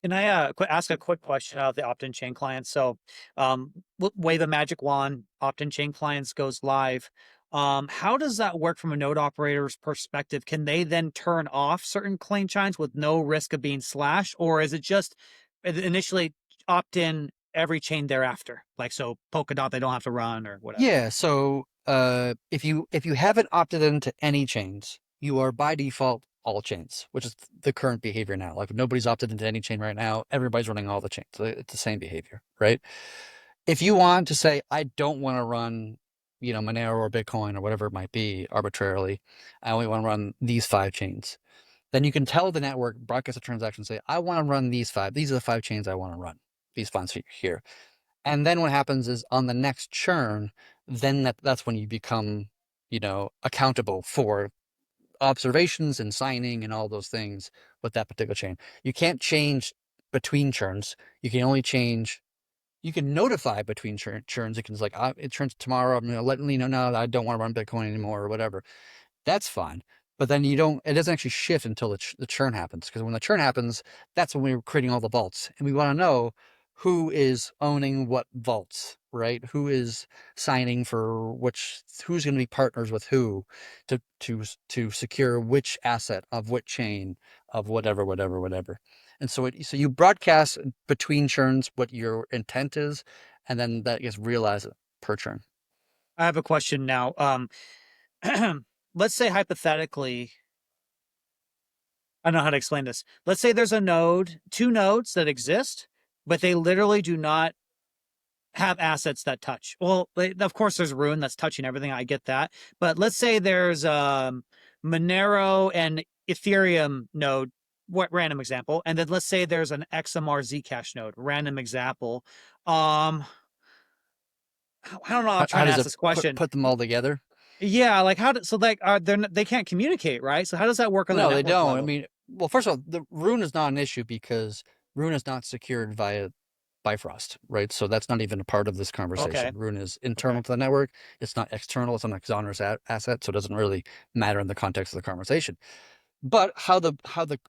Can I ask a quick question out of the opt-in chain client? So, wave a magic wand, opt-in chain clients goes live. How does that work from a node operator's perspective? Can they then turn off certain claim chains with no risk of being slashed, or is it just initially opt in every chain thereafter? Like so, Polkadot they don't have to run or whatever. Yeah, so if you haven't opted into any chains, you are by default all chains, which is the current behavior now. Like nobody's opted into any chain right now, everybody's running all the chains. So it's the same behavior, right? If you want to say, I don't want to run, Monero or Bitcoin or whatever it might be arbitrarily, I only want to run these five chains, then you can tell the network, broadcast a transaction, say, I want to run these five. These are the five chains I want to run. These funds here. And then what happens is on the next churn, then that's when you become, accountable for observations and signing and all those things with that particular chain. You can't change between churns. You can only change. You can notify between churns. You can just like, it turns tomorrow. I'm letting you know now that I don't want to run Bitcoin anymore or whatever. That's fine. But then it doesn't actually shift until the churn happens. Because when the churn happens, that's when we're creating all the vaults. And we want to know who is owning what vaults, right? Who is signing for who's going to be partners with who to secure which asset of what chain of whatever, whatever, whatever. And so you broadcast between churns what your intent is, and then that gets realized per churn. I have a question now. Let's say hypothetically, I don't know how to explain this. Let's say there's a node, two nodes that exist, but they literally do not have assets that touch. Well, of course, there's Rune that's touching everything. I get that. But let's say there's Monero and Ethereum node, what random example. And then let's say there's an XMR Zcash node, random example. Um, I don't know. I'm How trying to does ask it this put question. put them all together? Yeah, like so like they can't communicate, right? So how does that work on the No, they network don't. I level? mean, well, first of all, the rune is not an issue because rune is not secured via Bifrost, right? So that's not even a part of this conversation. Okay, Rune is okay. internal to the network. It's not external. It's an exonerous asset, so it doesn't really matter in the context of the conversation. But how the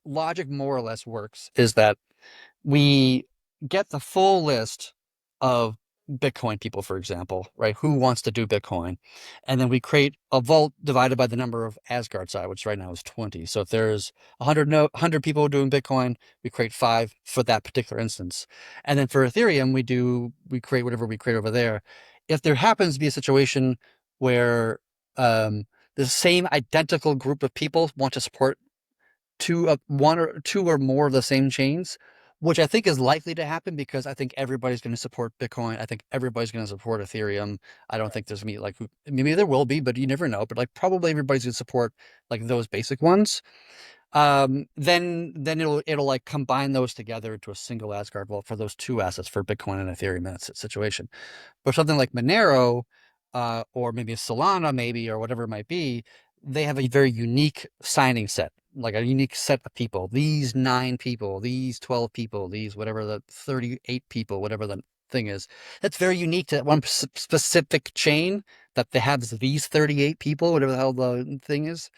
logic more or less works is that we get the full list of Bitcoin people, for example, right? Who wants to do Bitcoin? And then we create a vault divided by the number of Asgard side, which right now is 20. So if there's 100, 100 people doing Bitcoin, we create five for that particular instance. And then for Ethereum, we create whatever we create over there. If there happens to be a situation where the same identical group of people want to support one or two or more of the same chains, which I think is likely to happen because I think everybody's going to support Bitcoin. I think everybody's going to support Ethereum. I don't think there's me like maybe there will be, but you never know. But like probably everybody's going to support like those basic ones. Then it'll like combine those together into a single Asgard vault for those two assets for Bitcoin and Ethereum in that situation. But something like Monero, or maybe Solana, maybe, or whatever it might be, they have a very unique signing set, like a unique set of people. These 9 people, these 12 people, these whatever the 38 people, whatever the thing is. That's very unique to that one specific chain that they have these 38 people, whatever the hell the thing is.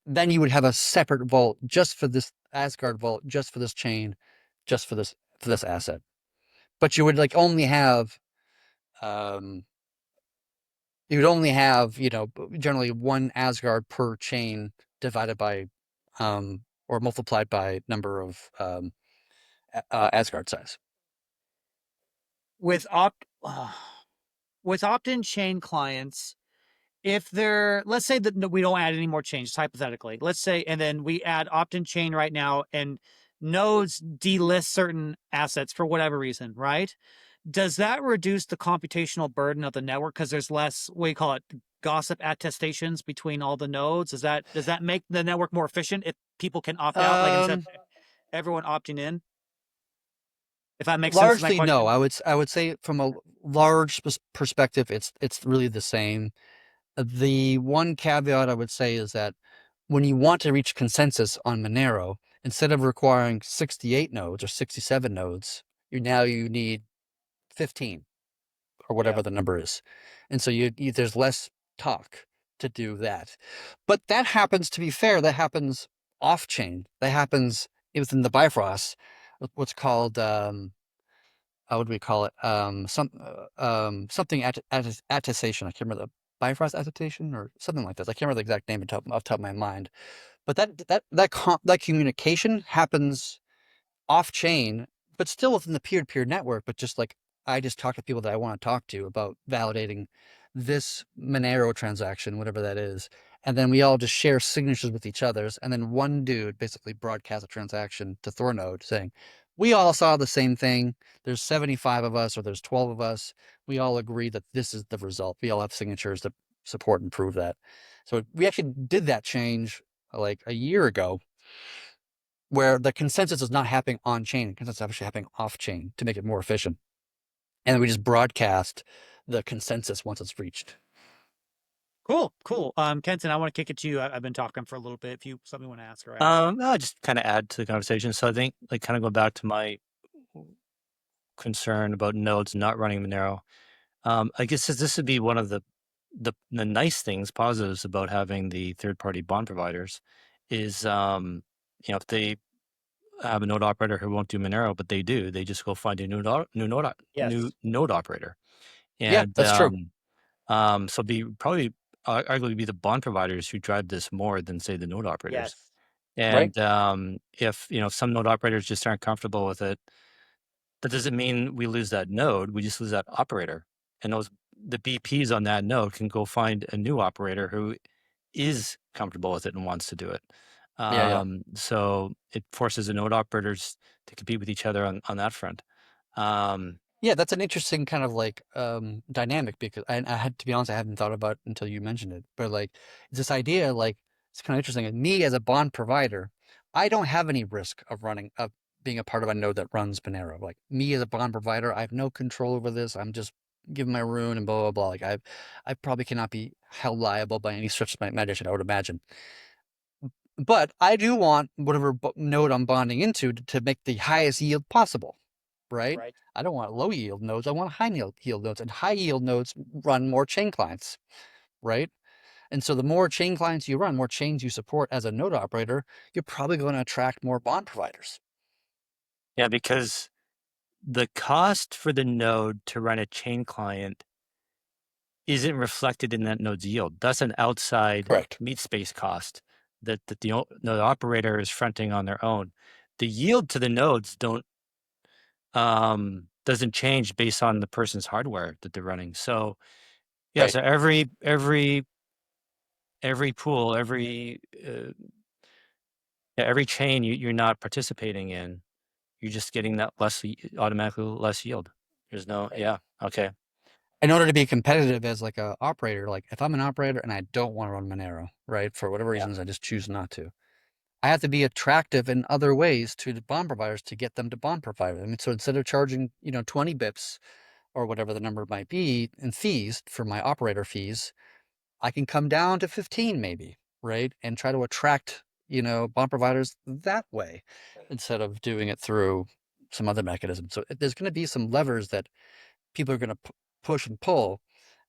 Then you would have a separate vault just for this Asgard vault, just for this chain, just for this asset. But you would like only have um you'd only have, generally one Asgard per chain divided by, or multiplied by number of Asgard size. With opt with opt-in chain clients, if they're let's say that we don't add any more changes hypothetically, let's say, and then we add opt-in chain right now and nodes delist certain assets for whatever reason, right? Does that reduce the computational burden of the network because there's less, what do you call it, gossip attestations between all the nodes? Does that make the network more efficient if people can opt out, like instead Um, of everyone opting in? If that makes sense to my Largely, no. question. I would say from a large perspective, it's really the same. The one caveat I would say is that when you want to reach consensus on Monero, instead of requiring 68 nodes or 67 nodes, you need 15 or Yeah. whatever the number is. And so there's less talk to do that. But that happens, to be fair, that happens off chain. That happens within the Bifrost. what's called how would we call it? Something attestation. I can't remember the Bifrost attestation or something like this. I can't remember the exact name off the top of my mind. But that communication happens off chain, but still within the peer-to-peer network. But just like I just talk to people that I want to talk to about validating this Monero transaction, whatever that is. And then we all just share signatures with each other's. And then one dude basically broadcasts a transaction to Thornode saying, we all saw the same thing. There's 75 of us or there's 12 of us. We all agree that this is the result. We all have signatures to support and prove that. So we actually did that change like a year ago where the consensus is not happening on chain, the consensus is actually happening off chain to make it more efficient. And then we just broadcast the consensus once it's reached. Cool, cool. Kenton, I want to kick it to you. I've been talking for a little bit. If you something you want to ask or add. I'll just kind of add to the conversation. So I think, like, kind of go back to my concern about nodes not running Monero. I guess this would be one of the nice things, positives about having the third party bond providers is, if they have a node operator who won't do Monero, but they do, they just go find a new Yes. node operator, Yeah, and that's true. so be probably arguably be the bond providers who drive this more than say the node operators. Yes. Right? And if some node operators just aren't comfortable with it, that doesn't mean we lose that node. We just lose that operator. And the BPs on that node can go find a new operator who is comfortable with it and wants to do it. Yeah, yeah. So it forces the node operators to compete with each other on that front. Um, Yeah, that's an interesting kind of like dynamic because I had to be honest, I hadn't thought about it until you mentioned it. But like this idea, like it's kind of interesting. And me as a bond provider, I don't have any risk of being a part of a node that runs Monero. Like me as a bond provider, I have no control over this. I'm just giving my rune and blah blah blah. Like I probably cannot be held liable by any stretch of my imagination, I would imagine. But I do want whatever node I'm bonding into to make the highest yield possible, right? Right. I don't want low yield nodes. I want high yield nodes, and high yield nodes run more chain clients, right? And so the more chain clients you run, more chains you support as a node operator, you're probably going to attract more bond providers. yeah, because the cost for the node to run a chain client isn't reflected in that node's yield. That's an outside Correct. meat space cost that the operator is fronting on their own. The yield to the nodes doesn't change based on the person's hardware that they're running. So yeah, Right. so every pool, every chain you're not participating in, you're just getting that automatically less yield. There's no, Right. yeah, okay, In order to be competitive as like a operator, like if I'm an operator and I don't want to run Monero, right, for whatever Yeah. reasons, I just choose not to. I have to be attractive in other ways to the bond providers to get them to bond provide. I mean, so instead of charging, 20 bips or whatever the number might be in fees for my operator fees, I can come down to 15 maybe, right? And try to attract, bond providers that way instead of doing it through some other mechanism. So there's going to be some levers that people are going to push and pull,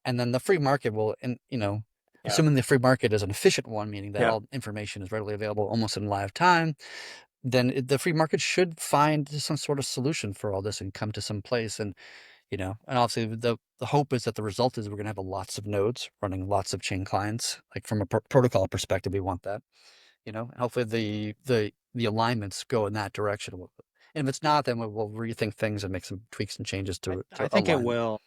and then the free market will, and yeah, assuming the free market is an efficient one, meaning that yeah. all information is readily available almost in live time, then the free market should find some sort of solution for all this and come to some place. And and obviously the hope is that the result is we're going to have lots of nodes running lots of chain clients. Like from a protocol perspective, we want that. And hopefully the alignments go in that direction. And if it's not, then we'll rethink things and make some tweaks and changes I, to I think it align. will.